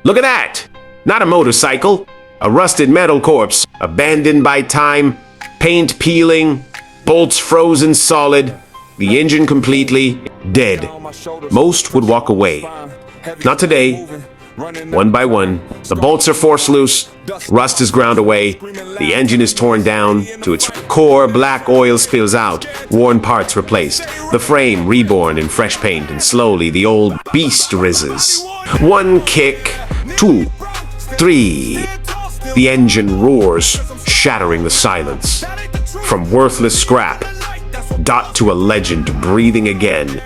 Look at that! Not a motorcycle. A rusted metal corpse, abandoned by time, paint peeling, bolts frozen solid, the engine completely dead. Most would walk away. Not today. One by one, the bolts are forced loose, rust is ground away, the engine is torn down to its core, black oil spills out, worn parts replaced, the frame reborn in fresh paint, and slowly the old beast rises. One kick, two, three. The engine roars, shattering the silence. From worthless scrap, dot to a legend breathing again.